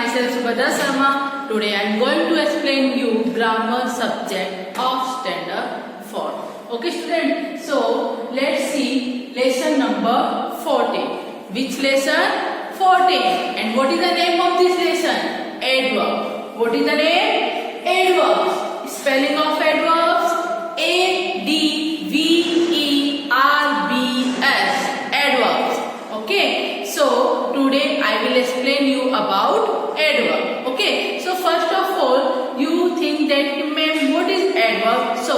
myself Subhadra Sharma. Today I am going to explain you grammar subject of standard 4. Okay student, so let's see lesson number 14. Which lesson? 14. And what is the name of this lesson? Adverb. What is the name? Adverbs. Spelling of adverbs: A-D-V-E-R-B-S. Adverbs. Okay, so today I will explain you about adverb. Okay, so first of all you think that ma'am what is adverb? So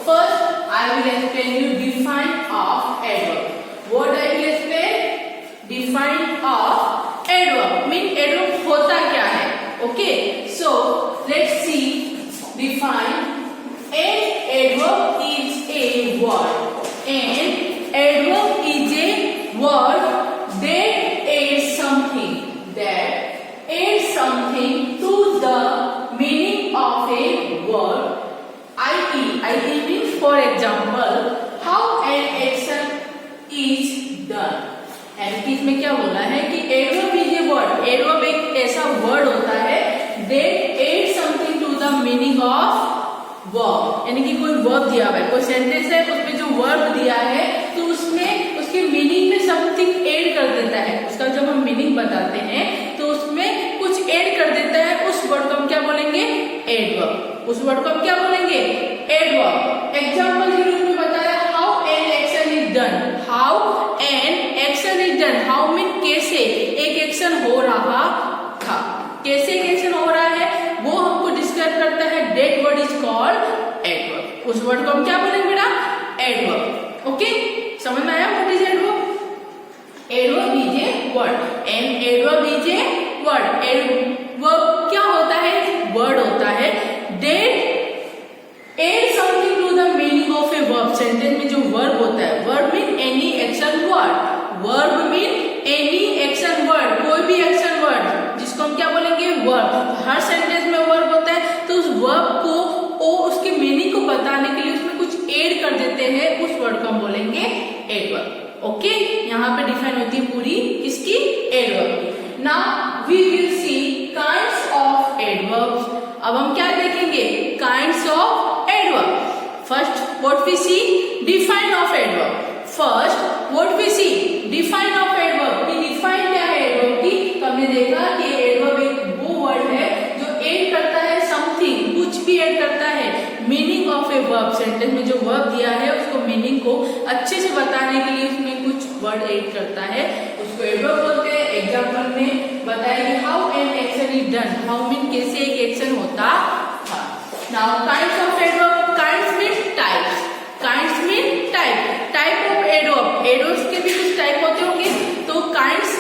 first I will explain you define of adverb. What I will explain? Define of adverb. Mean adverb होता क्या है? Okay, so let's see. Define. An adverb is a word. An adverb is a word that adds something. That adds something to the meaning of a word. I.e. means for example, how an action is done. And में क्या बोला है कि adverb is a word. Adverb एक ऐसा word होता है that adds something to the meaning of verb. यानी कि कोई वर्ब दिया हुआ है, कोई सेंटेंस है, उसमें जो वर्ब दिया है तो उसमें उसके मीनिंग में समथिंग ऐड कर देता है. उसका जब हम मीनिंग बताते हैं तो उसमें कुछ ऐड कर देता है. उस वर्ड को हम क्या बोलेंगे? एडवर्ब. उस वर्ड को हम क्या बोलेंगे? एडवर्ब. एग्जांपल के रूप में बताया how an action is done. How an action is done. How mean कैसे एक एक्शन हो रहा था. कैसे एक एक्शन हो रहा है वो हमको डिस्क्राइब करता है. That word is called adverb. उस वर्ड को हम क्या बोलेंगे बेटा? एडवर्ब. ओके, समझ में आया? What is adverb? Adverb is a word. An adverb is a word. Adverb क्या होता है? वर्ड होता है that add something to the meaning of a verb. Sentence में जो वर्ब होता है, verb mean any action word. Verb mean any action word. कोई भी एक्शन वर्ड जिसको हम क्या बोलेंगे? वर्ब. हर सेंटेंस में वर्ब होता है तो उस वर्ब को उसके मीनिंग को बताने के लिए उसमें कुछ ऐड कर देते हैं. उस वर्ड को हम बोलेंगे एडवर्ब. ओके, यहाँ पे डिफाइन होती है पूरी किसकी? Adverb. Now we will see kinds of adverbs. अब हम क्या देखेंगे? Kinds of adverb. First what we see? Define of adverb. First what we see? Define of adverb. की डिफाइन क्या है एडवर्ब की? तो हमने देखा कि एडवर्ब एक वो वर्ड है जो ऐड करता है समथिंग, कुछ भी ऐड करता है meaning of a verb. Sentence में जो वर्ब दिया है उसको मीनिंग को अच्छे से बताने के लिए उसमें कुछ वर्ड ऐड करता है, उसको एडवर्ब बोलते हैं. एग्जांपल में बताएंगे how an action is done. How mean कैसे एक एक्शन होता था. Now kinds of adverb. Kinds mean types. Kinds mean type. Type of adverb. Adverbs के भी कुछ टाइप होते होंगे तो काइंड्स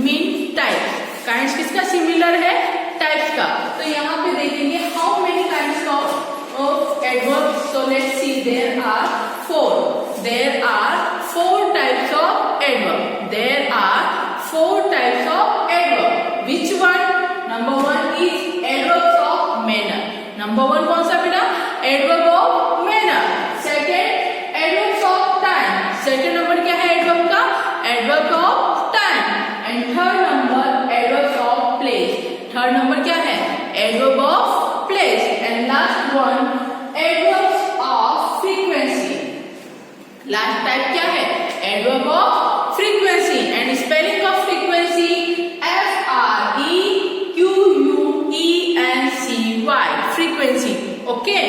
मीन टाइप. काइंड्स किसका सिमिलर है? टाइप्स का. तो यहाँ पे देखेंगे how many kinds of adverb. So let's see there are 4. There are 4 types of adverb. There are 4 types of adverb. Which one? Number 1 is adverbs of manner. Number 1 कौन सा बेटा? Adverb of manner. Second adverbs of time. Second number क्या है adverb का? Adverb of time. And third number adverbs of place. Third number क्या है? Adverb of place. And last one adverbs of frequency. Last type क्या है? Adverb of frequency. And spelling of frequency FREQUENCY. Frequency. Okay,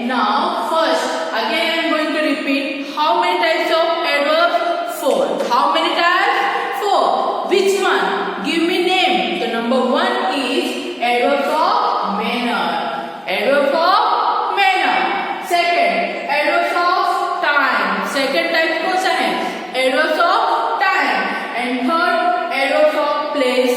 now first again I am going to repeat how many types of adverb? 4. How many types? 4. Which one? Give me name. तो number 1 is adverbs of manner. Adverbs of manner. Second adverbs of time. Second type कौन सा है? Adverbs of time. And third adverbs of place.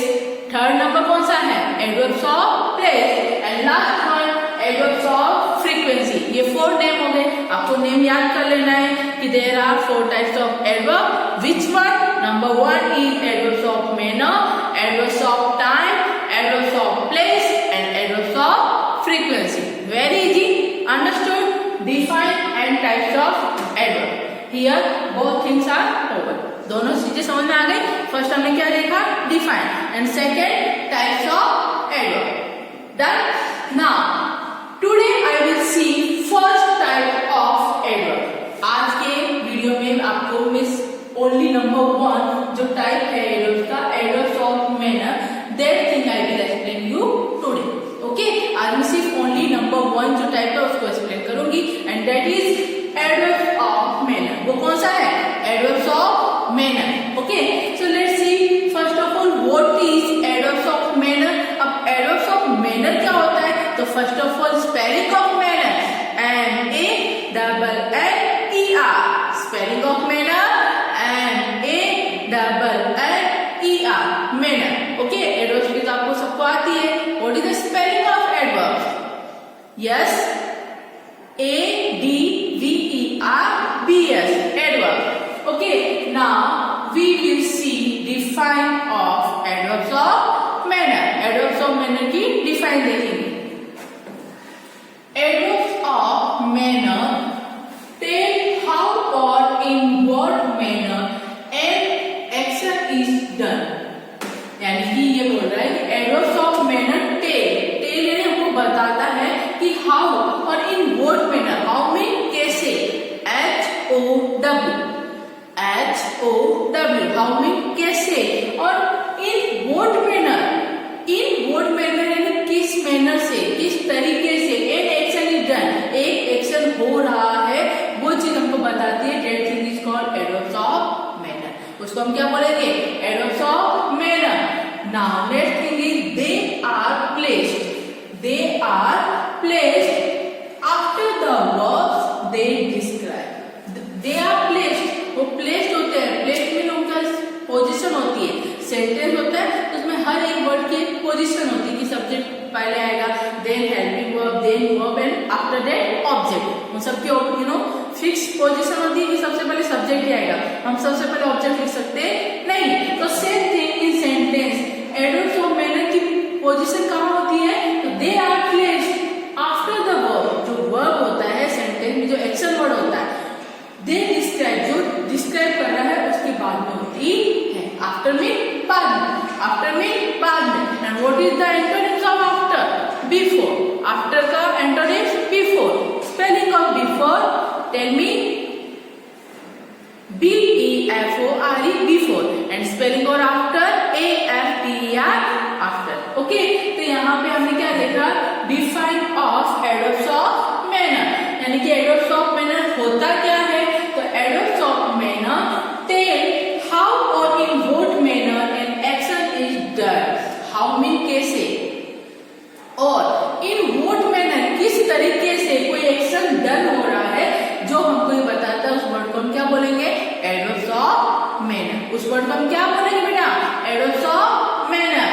Third number कौन सा है? Adverbs of place. And last one adverbs of frequency. ये 4 name हो गए. आपको नेम याद कर लेना है कि there are 4 types of adverb. Which one? Number 1 is adverbs of manner, adverbs of time, adverbs of place and adverbs of frequency. Very easy. Understood? Define and types of adverb. Here both things are over. दोनों चीजें समझ में आ गई. First हमने क्या देखा? Define. And second types of adverb. Done? Now, today I will see first type of adverb. आज के वीडियो में आपको मिस only number 1 जो टाइप है adverbs का, adverbs of manner, that thing I will explain you today. Okay? आज मैं सिर्फ only number 1 जो टाइप है उसको explain करूंगी, and that is adverbs of manner. वो कौन सा है? Adverbs of manner. Okay? So let's see first of all what is adverbs of manner. अब adverbs of manner क्या होता है? तो first of all spelling of manner, M-A-N-N-E-R. Spelling of manner, M-A-N-N-E-R. manner. Okay? adverbs की तो आपको सबको आती है. What is the spelling of adverbs? Yes, A-D-V-E-R-B-S. adverb. Okay, now we will see define of adverbs of manner. adverbs of manner की define देखेंगे. adverbs of manner tell how or in what manner an action is done. यानी कि ये बोल रहा है कि adverbs of manner tell यानी हमको बताता है कि how और in what manner. how में कैसे, H-O-W, how में कैसे, और in what manner यानी किस मैनर से, किस तरीके से an action is done, एक एक्शन हो रहा है, वो चीज हमको बताती है. that thing is called adverbs of manner. उसको हम क्या बोलेंगे? adverbs of manner. now next thing is they are placed after the verbs they describe. they are placed, वो placed होते हैं. placed में उनका पोजीशन होती है. सेंटेंस होता है तो उसमें हर एक वर्ड की पोजीशन होती है कि सब्जेक्ट पहले आएगा, then helping verb, then verb and after that object. उन सबकी फिक्स पोजीशन होती है कि सबसे पहले सब्जेक्ट ही आएगा. हम सबसे पहले ऑब्जेक्ट लिख सकते नहीं. तो same thing in sentence. Adverbs of manner की पोजीशन कहाँ होती है? तो they are placed after the verb. जो वर्ब होता है सेंटेंस में, जो एक्शन वर्ड होता है, दे डिस्क्राइब, जो डिस्क्राइब कर रहा है उसके बाद में होती है. आफ्टर में बाद में, आफ्टर में बाद में. And what is the antonyms of after? Before. After का antonyms before. Spelling of before, tell me. B-E-F-O-R-E, before. And spelling और आफ्टर, A-F-T-E-R, आफ्टर. ओके, तो यहाँ पे हमने क्या देखा? Define of adverbs of manner. यानी कि एडवर्ब्स ऑफ मैनर होता क्या है? तो adverbs of manner tell how और in what manner an action is done. How mean कैसे, और इन व्हाट मैनर किस तरीके से कोई एक्शन डन हो रहा है, जो हमको ये बताता है. उस वर्ड को हम क्या बोलेंगे? Adverbs of manner. उस वर्ड को हम क्या बोलेंगे बेटा? Adverbs of manner.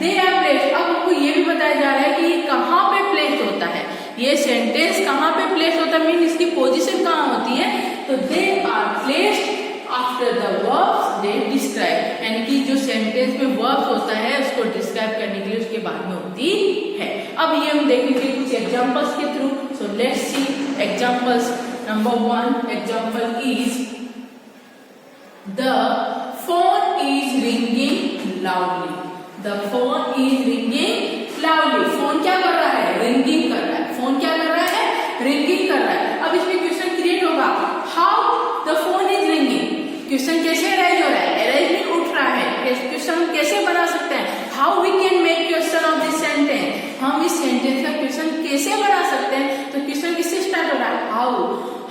They are placed. अब हमको ये भी बताया जा रहा है कि ये कहाँ पे प्लेस्ड होता है, ये सेंटेंस कहाँ पे प्लेस्ड होता है, मीन इसकी पोजीशन कहाँ होती है. तो they are placed after the verbs they describe. यानी कि जो सेंटेंस में वर्ब्स होता है उसको डिस्क्राइब करने के लिए उसके बाद में होती है. अब ये हम देखेंगे कुछ एग्जांपल्स के through. So let's C examples. Number 1 example is the phone is ringing loudly. The phone is ringing loudly. Phone क्या कर रहा है? रिंगिंग कर रहा है. फोन क्या कर रहा है? रिंगिंग कर रहा है. अब इसमें क्वेश्चन क्रिएट होगा, how the phone is ringing. Question कैसे अराइज हो रहा है? अराइज मीन उठ रहा है. क्वेश्चन हम कैसे बना सकते हैं? How we can make question of this sentence. हम इस सेंटेंस का क्वेश्चन कैसे बना सकते हैं? तो क्वेश्चन किससे स्टार्ट हो रहा है?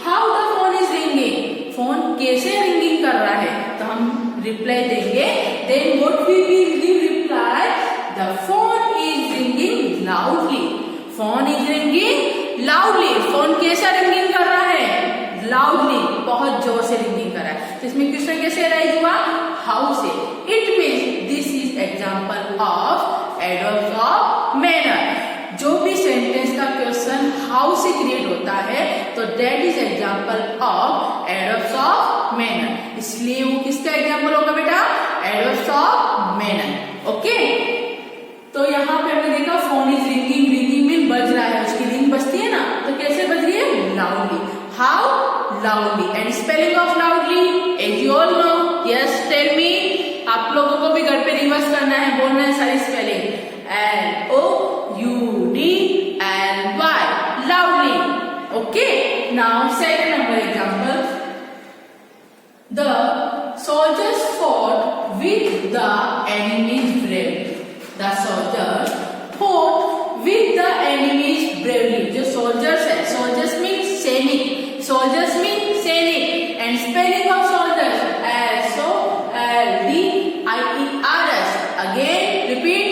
How the phone is ringing. Phone कैसे रिंगिंग कर रहा है? तो हम रिप्लाई देंगे. Then what we will give reply? The phone is ringing loudly. Phone is ringing loudly. Phone कैसा रिंगिंग कर रहा है? लाउडली, बहुत जोर से रिंगिंग कर रहा है. तो इसमें क्वेश्चन कैसे अराइज हुआ? हाउ से. It means this is example of adverbs of manner. जो भी सेंटेंस का क्वेश्चन हाउ से क्रिएट होता है तो that is example of adverbs of manner. इसलिए वो किसका एग्जांपल होगा बेटा? Adverbs of manner. ओके, तो यहाँ पे हमने देखा फोन इज रिंगिंग. रिंगिंग में बज रहा है, उसकी रिंग बजती है ना, तो कैसे बज रही है? Loudly. How? Loudly. And spelling of loudly as you all know. Yes, tell me. आप लोगों को भी घर पे रिवर्स करना है, बोलना है सारी spelling. L-O-U the enemies bravely. The soldiers fought with the enemies bravely. जो soldiers है, soldiers means सैनिक, soldiers means सैनिक, and spelling of soldiers SOLDIERS. Again repeat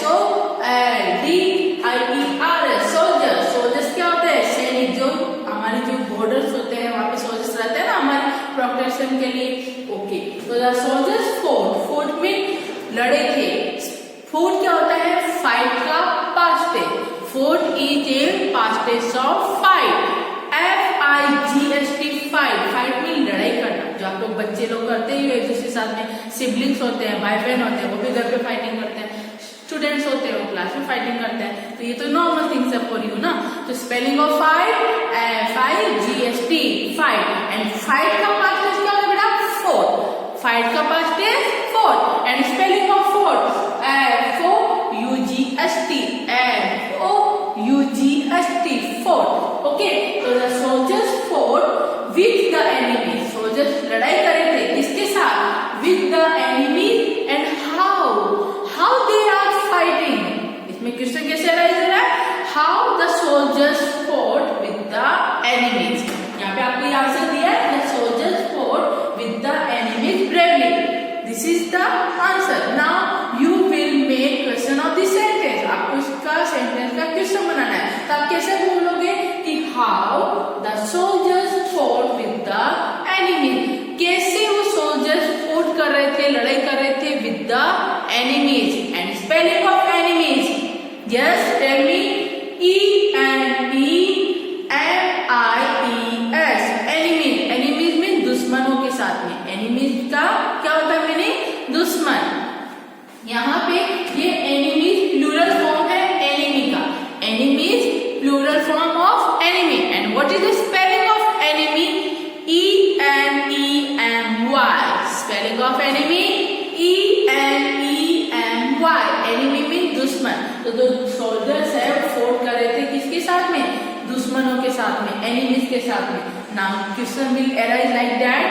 SOLDIERS. soldiers. soldiers क्या होता है? सैनिक. जो हमारे जो borders होते हैं वहाँ पे soldiers रहते हैं ना हमारे प्रोटेक्शन के लिए. ओके, तो the soldiers fought mean लड़े थे. फूट क्या होता है? फाइट का past tense. Fought is a past tense of fight. FIGHT fight. Fight mean लड़ाई करना. जो आप लोग बच्चे लोग करते ही एक दूसरे साथ में सिबलिंग्स होते हैं, भाई बहन होते हैं, वो भी घर पे फाइटिंग करते हैं. स्टूडेंट्स होते हैं वो क्लास में फाइटिंग करते हैं. तो ये तो नॉर्मल थिंग्स है फॉर यू ना. तो spelling of fight FIGHT fight. And fight का पास्ट टेंस क्या होता है बेटा? फोर्ट. फाइट का past tense fought. And spelling of fought FOUGHT fought. Okay, so the soldiers fought with the enemy. soldiers लड़ाई करे थे किसके साथ? with the enemy. and how they are fighting. इसमें क्वेश्चन कैसे अराइज हो रहा है? how the soldiers fought with the enemies. यहाँ पे आपको आंसर दिया है. the soldiers fought with the enemies bravely. this is the answer. now you will make question of the sentence. आपको इसका सेंटेंस का क्वेश्चन बनाना है. तो आप कैसे बोलोगे कि how the soldiers fought with the enemy. कैसे वो soldiers fought कर रहे थे, लड़ाई कर रहे थे with the enemies. and spelling of enemies. yes, tell me. ENEMIES. enemies. enemies mean दुश्मनों के साथ में. enemies का क्या होता है मीनिंग? दुश्मन. यहाँ पे ये enemies प्लूरल फॉर्म है enemy का. enemies plural form of enemy. and what is the spelling of enemy? ENEMY. spelling of enemy ENEMY. enemy means दुश्मन. तो जो soldiers है वो fought कर रहे थे किसके साथ में? दुश्मनों के साथ में, enemies के साथ में. now question will arise like that.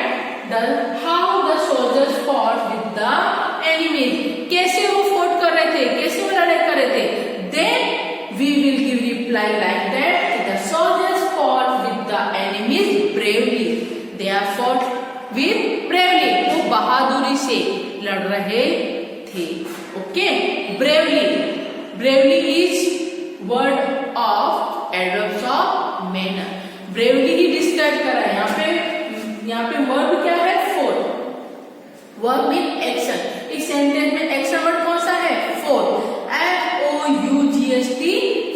how the soldiers fought with the enemies. कैसे वो fought कर रहे थे, कैसे वो लड़ाई कर रहे थे? then we will give reply like that. the soldiers fought with the enemies bravely. they are fought with bravely. वो बहादुरी से लड़ रहे थे. Okay, bravely. bravely is word of adverbs of manner. bravely he describe करा है. यहाँ पे वर्ब क्या है? fought. Verb mean action. इस सेंटेंस में एक्शन वर्ड कौन सा है? fought. FOUGHT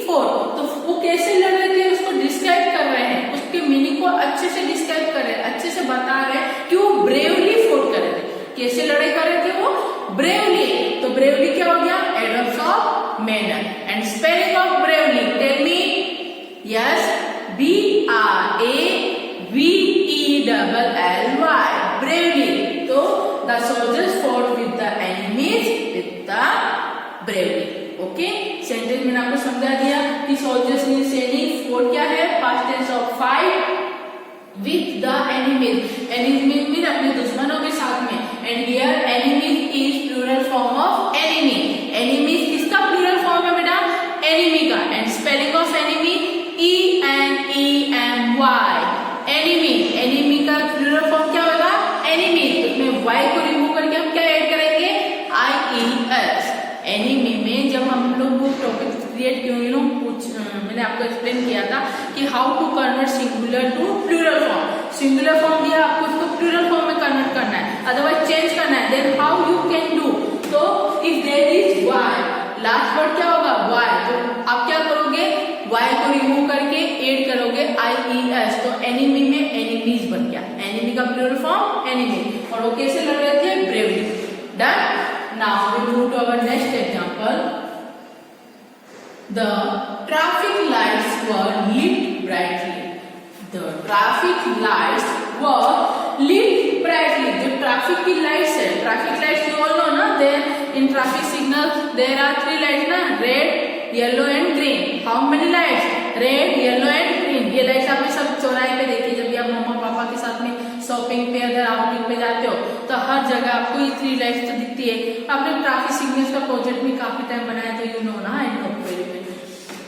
fought. तो वो कैसे लड़ रहे थे उसको डिस्क्राइब कर रहे हैं. उसके मीनिंग को अच्छे से डिस्क्राइब कर रहे हैं, अच्छे से बता रहे हैं कि वो ब्रेवली fought कर रहे थे. कैसे लड़ाई कर रहे थे वो? ब्रेवली. तो ब्रेवली क्या हो गया? Adverbs of manner. And spelling of bravely. Tell me. Yes, BRAVELLY. bravely. तो the soldiers fought with the enemies with the bravely. Okay, sentence मैंने आपको समझा दिया कि soldiers मीन सैनिक. fought क्या है? past tense of fight with the enemies. enemies mean अपने दुश्मनों के साथ में. and here enemies is plural form of enemy. enemies किसका plural form है बेटा? enemy का. and spelling of enemy ENEMY. enemy. enemy का plural form क्या होगा? enemy. इसमें y को रिमूव करके हम क्या ऐड करेंगे? IES. enemy में जब हम लोग वो टॉपिक क्रिएट किए मैंने आपको एक्सप्लेन किया था कि how to convert singular to plural form. Singular form दिया आपको, उसको प्लूरल फॉर्म में कन्वर्ट करना है, अदरवाइज चेंज करना है. Then how you can do? तो if there is y, last word क्या होगा? y. तो आप क्या करोगे? y को रिमूव करके ऐड करोगे IES. तो एनिमी में एनिमीज बन गया. एनिमी का प्लूरल फॉर्म एनिमी. और वो कैसे लड़ रहे थे? Bravely. Done. Now we move to our next example. The traffic lights were lit brightly. The traffic lights were lit brightly. जो ट्रैफिक की लाइट्स है, traffic lights you all know ना. There in traffic signal there are 3 lights ना, red, yellow and green. How many lights? Red, yellow and green. ये lights आपने सब चौराहे पे देखी जब भी आप मम्मा पापा के साथ में शॉपिंग पे अगर आउटिंग पे जाते हो. तो हर जगह आपको ये 3 लाइट्स तो दिखती है। आपने ट्रैफिक सिग्नल्स का प्रोजेक्ट भी काफी टाइम बनाया तो यू नो ना, आई नो वेरी वेल।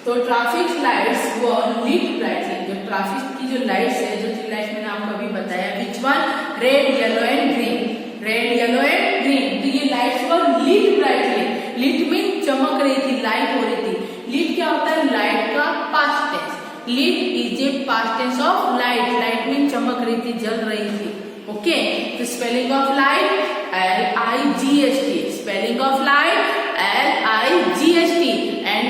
तो traffic lights were lit brightly, जो ट्रैफिक की जो लाइट्स है, जो 3 लाइट्स मैंने आपको अभी बताया, which one, red, yellow and green, red, yellow and green. तो ये lights were lit brightly, lit mean चमक रही थी, लाइट हो रही थी। lit क्या होता है, लाइट का past tense, lit is a past tense of light, light mean चमक रही थी, जल रही थी। ओके, तो spelling of light LIGHT, spelling of light LIGHT, and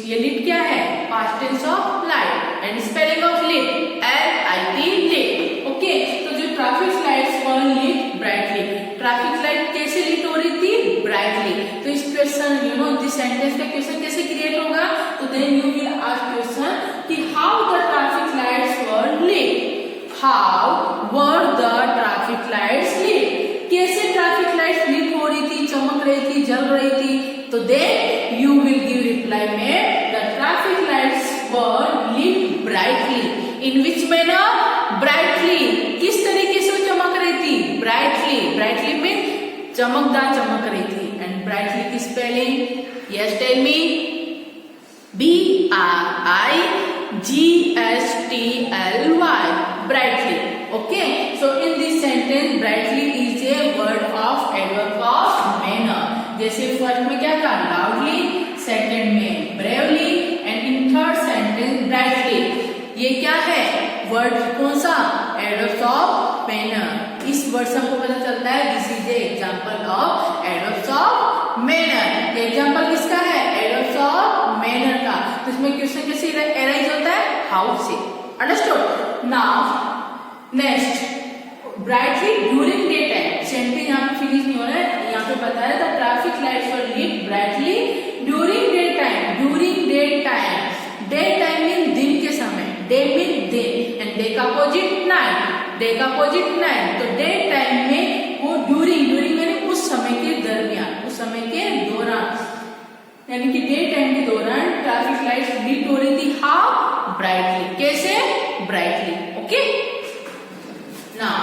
ये लिट क्या है, past tense of light, and spelling of lit LIT, lit. Okay, तो जो traffic lights were lit brightly, traffic light कैसे लिट हो रही थी, ब्राइटली। तो इस question you know this sentence का क्वेश्चन कैसे क्रिएट होगा, तो then you will ask question कि how the traffic lights were lit, how were the traffic lights lit, कैसे ट्रैफिक लाइट्स लिट हो रही थी, चमक रही थी, जल रही थी। तो then you will give reply में the traffic lights were lit brightly, in which manner, brightly, किस तरीके से वो चमक रही थी, ब्राइटली, ब्राइटली में चमकदार चमक रही थी। एंड ब्राइटली की spelling, yes tell me, BRIGHTLY, brightly. Okay, so in this sentence brightly is a word of adverb of manner. जैसे फर्स्ट में क्या था, loudly, सेकंड में bravely, and in third sentence brightly. ये क्या है, वर्ड कौन सा, adverbs of manner। इस वर्ड से हमको पता चलता है this is a example of adverbs of manner। ये एग्जाम्पल किसका है, adverbs of manner का। तो इसमें क्वेश्चन कैसे अराइज होता है, हाउ से, understood. Now next, brightly during day time, sentence यहाँ पे फिनिश नहीं हो रहा है, यहाँ पे बताया था traffic lights were lit brightly during day time, during day time, day time mean दिन के समय, डे मीन दिन, एंड डे का अपोजिट नाइट, डे का अपोजिट नाइट। तो डे टाइम में वो ड्यूरिंग, ड्यूरिंग यानी उस समय के दरमियान, उस समय के दौरान, यानी कि डे टाइम के दौरान ट्रैफिक लाइट्स lit हो रही थी, हाउ, ब्राइटली, कैसे, brightly. Okay, now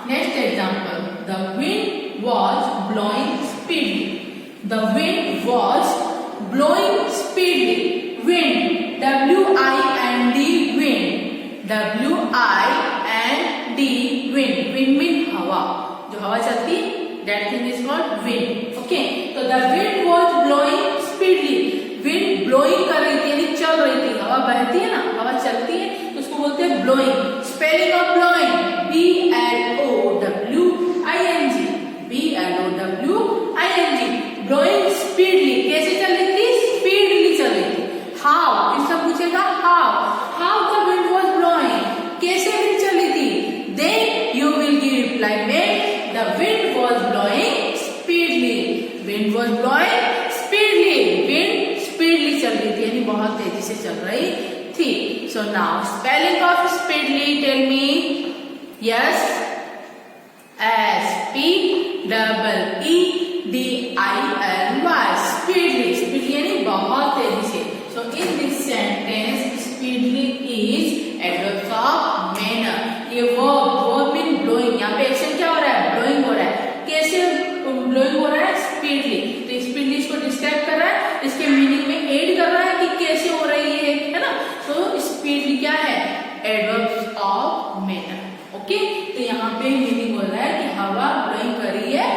next example, the wind was blowing speedly, the wind was blowing speedly, wind WIND, wind WIND, wind, wind mean हवा, जो हवा चलती, that thing is called wind. Okay, तो the wind was blowing speedly, wind blowing कर रही थी, यानी चल रही थी, हवा बहती है ना, हवा चलती है, तो उसको बोलते हैं blowing. Spelling of blowing BLOWING, blowing speedly, कैसे चल रही थी, स्पीडली चल रही थी। हाउ, किससे पूछेगा, how the wind was blowing, कैसे विंड चल रही थी, then you will give reply में the wind was blowing speedly, wind was blowing speedly, wind speedly चल रही थी, यानी बहुत तेजी से चल रही थी। So now spelling of speedly, tell me, yes, SPEEDLY, speedly, speedly यानी बहुत तेजी से। So in this sentence speedly is adverb of manner. ये वर्ब मीन ब्लोइंग, यहाँ पे एक्शन क्या हो रहा है, ब्लोइंग हो रहा है, कैसे ब्लोइंग हो रहा है, स्पीडली। तो स्पीडली इसको डिस्क्राइब कर रहा है, इसके मीनिंग में एड कर रहा है कि कैसे हो रही है ना। तो स्पीडली क्या है, एडवर्ब ऑफ मैनर। ओके, तो यहाँ पे मीनिंग हो रहा है कि हवा ब्लोइंग कर रही है,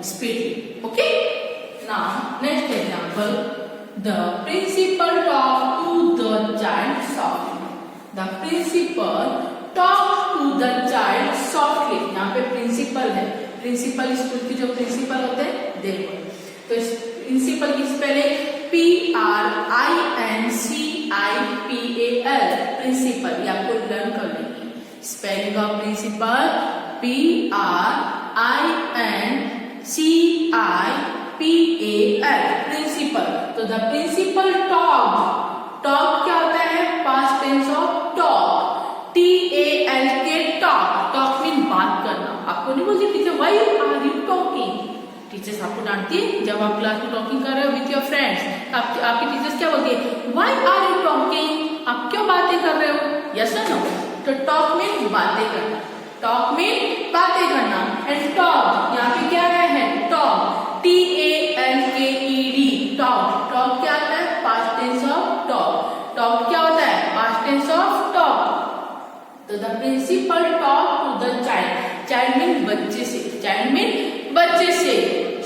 speedly. Okay, now next example, the principal talk to the child softly, the principal talk to the child softly. यहाँ पे प्रिंसिपल है, प्रिंसिपल स्कूल की जो प्रिंसिपल होते हैं, देखो, तो प्रिंसिपल की स्पेलिंग PRINCIPAL, प्रिंसिपल, ये आपको लर्न कर लेंगे। Spelling of principal PRINCIPAL, principal. तो द प्रिंसिपल टॉक, टॉक क्या होता है, past tense of talk, TALK, talk, talk mean बात करना। आपको नहीं बोलती teacher why are you talking, teachers आपको डांटती है जब आप क्लास में टॉकिंग कर रहे हो विथ योर फ्रेंड्स, आपकी टीचर्स क्या बोलती है, व्हाई आर यू टॉकिंग, आप क्यों बातें कर रहे हो, यस और नो। तो टॉक मीन बातें करना, टॉक मीन बातें करना। एंड टॉक यहाँ पे क्या है टॉक, TALKED, टॉक। टॉक क्या होता है past tense of talk. Talk क्या होता है पास्ट टेंस ऑफ टॉक। तो the principal talk to the child, child mean बच्चे से, चाइल्ड मीन बच्चे से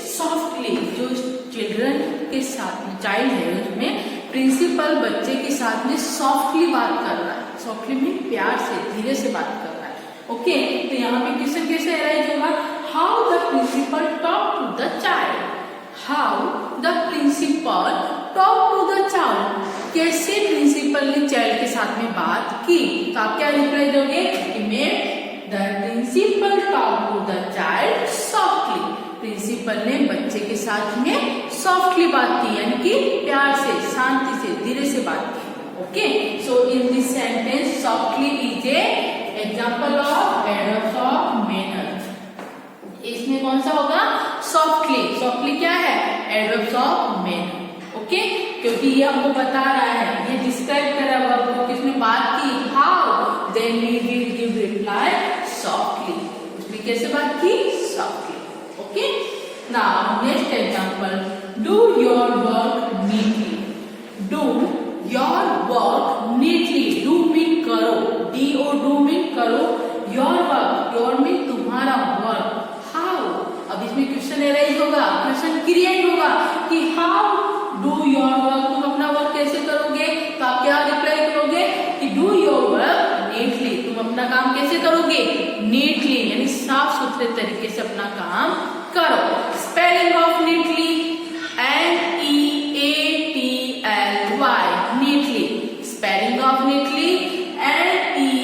सॉफ्टली। जो चिल्ड्रन के साथ में चाइल्ड है उसमें प्रिंसिपल बच्चे के साथ में सॉफ्टली बात कर रहा है। सॉफ्टली मीन प्यार से धीरे से बात कर रहा है। ओके तो यहाँ पे क्वेश्चन कैसे अराइज होगा, how the principal talk to the child, how the principal talk to the child, कैसे प्रिंसिपल ने चाइल्ड के साथ में बात की। तो आप क्या रिप्लाई दोगे कि ma'am the principal talk to the child softly, principal ने बच्चे के साथ में सॉफ्टली बात की यानी कि प्यार से शांति से धीरे से बात की। Okay so in this sentence softly is a example of adverbs of manner. इसमें कौन सा होगा सॉफ्टली, सॉफ्टली क्या है एडवर्ब्स ऑफ मैनर। ओके क्योंकि ये हमको बता रहा है, ये डिस्क्राइब कर रहा है वर्ब किसने बात की, how, then we will give reply softly, उसने कैसे बात की softly. Okay now next example, do your work neatly, do your work neatly, do mean करो, DO डू मीन करो, योर वर्क, योर मीन तुम्हारा वर्क, हाउ, अब इसमें question arise होगा, क्वेश्चन क्रिएट होगा कि हाउ डू योर वर्क, तुम अपना वर्क कैसे करोगे। तो आप क्या रिप्लाई करोगे कि डू योर वर्क नीटली, तुम अपना काम कैसे करोगे नीटली यानी साफ सुथरे तरीके से अपना काम करो। Spelling of neatly NEATLY, neatly, spelling of neatly NEATLY,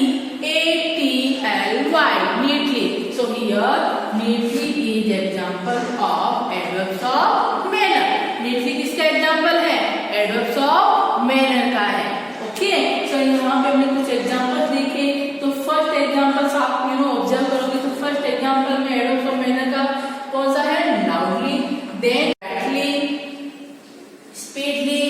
neatly. So here neatly is example of adverbs of manner. Neatly किसका एग्जांपल है एडवर्ब्स ऑफ मैनर का है। ओके सो यहाँ पे हमने कुछ एग्जांपल देखे। तो फर्स्ट एग्जांपल आप ऑब्जर्व करोगे तो फर्स्ट एग्जांपल में एडवर्ब्स ऑफ मैनर का कौन सा है loudly, then brightly, speedly,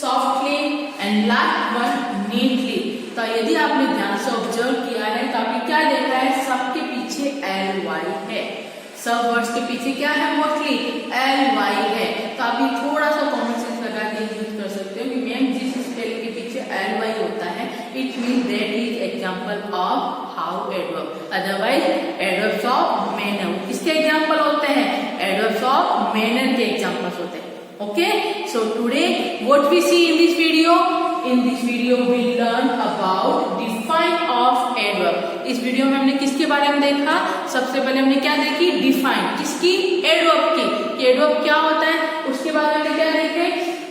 softly and last one neatly. तो यदि आपने ध्यान से ऑब्जर्व किया है तो आपने क्या देखा है सबके पीछे ly है, सब वर्ड्स के पीछे क्या है मोस्टली ly है। तो आप ये थोड़ा सा कॉमन सेंस लगा के यूज कर सकते हो कि मैम जिस स्पेलिंग के पीछे ly होता है it mean that is example of how adverb, otherwise adverbs of manner किसके एग्जांपल होते हैं एडवर्ब्स ऑफ मैनर के एग्जांपल्स होते हैं। Okay so today what we see in this video, in this video we learn about define of adverb। इस video में हमने किसके बारे में देखा, सबसे पहले हमने क्या देखी डिफाइन किसकी एडवर्ब की, एडवर्ब क्या होता है। उसके बाद हमने क्या देखे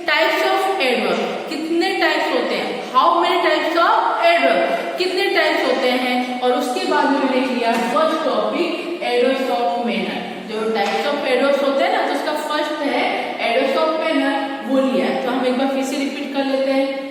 टाइप्स ऑफ एडवर्ब, कितने टाइप्स होते हैं, how many types of adverb, कितने टाइप्स होते हैं। और उसके बाद में हमने लिया first topic adverbs of manner, जो टाइप्स ऑफ एडवर्ब्स होते हैं ना तो उसका फर्स्ट है एडवर्ब्स ऑफ मैनर वो लिया। तो हम एक बार फिर से रिपीट कर लेते हैं।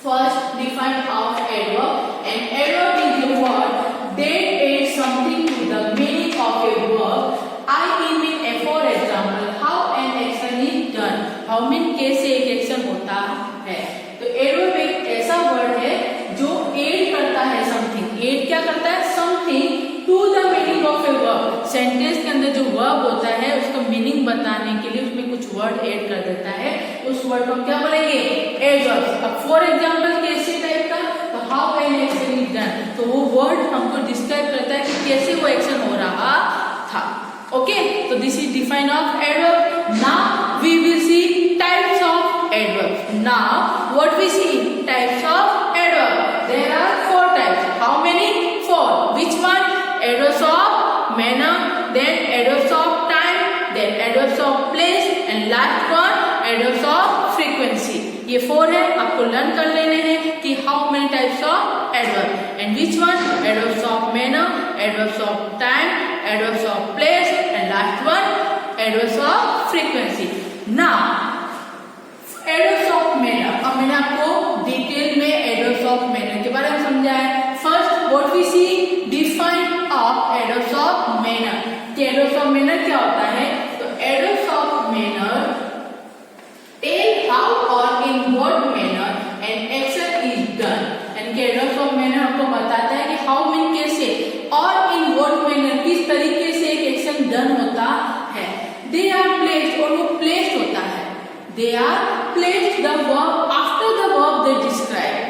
First, define of adverb. An adverb is a word that adds something to the meaning of a verb. I mean, for example, how an action is done. How mean कैसे एक एक्शन होता है। तो adverb एक ऐसा word है जो add करता है something. add क्या करता है something to the meaning of a verb. Sentence के अंदर जो वर्ब होता है उसका मीनिंग बताने के लिए उसमें कुछ वर्ड ऐड कर देता है, उस वर्ड को क्या बोलेंगे एडवर्ब। अब फॉर एग्जांपल कैसे टाइप का, तो how an action is done, तो वो वर्ड हमको डिस्क्राइब करता है कि कैसे वो एक्शन हो रहा था। ओके तो this is define of adverb. Now we will see types of adverb. Now what we see types of adverb, there are 4 types. How many 4, which one adverbs of manner, then adverbs of time, then adverbs of place and last one adverbs of frequency। ये 4 है, आपको learn कर लेने हैं कि how many types of adverb and which one adverbs of manner, adverbs of time, adverbs of place and last one adverbs of frequency। Now adverbs of manner, अब मैंने आपको डिटेल में adverbs of manner के बारे में समझाया। First what we see define of adverbs of manner। Adverbs of manner क्या होता है, तो adverbs of manner tell how और in what manner an action is done. यानी कि एडवर्ब्स ऑफ मैनर हमको बताता है कि हाउ मीन कैसे they are placed the verb after the verb they describe.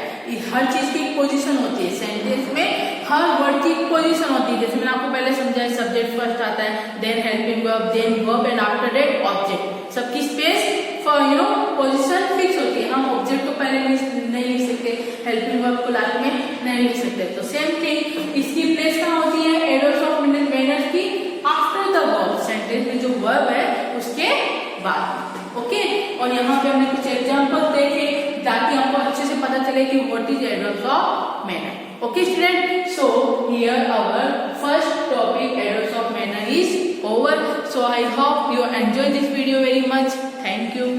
हर चीज की पोजीशन होती है सेंटेंस में, हर वर्ड की पोजीशन होती है. जैसे मैंने आपको पहले समझाया, सब्जेक्ट फर्स्ट आता है, then helping verb, then verb and after that object. सबकी स्पेस फॉर पोजीशन फिक्स होती है. हम ऑब्जेक्ट को पहले नहीं लिख सकते, हेल्पिंग वर्ब को लास्ट में नहीं लिख सकते. तो सेम थिंग इसकी प्लेस कहाँ होती है एडवर्ब्स ऑफ मैनर्स की? After the verb. सेंटेंस में जो वर्ब है उसके बाद. ओके, और यहाँ पे हमने कुछ एग्जांपल देखे ताकि आपको अच्छे से पता चले कि what is adverbs of manner. Okay student, so here our first topic adverbs of manner is over. So I hope you enjoy this video very much. Thank you.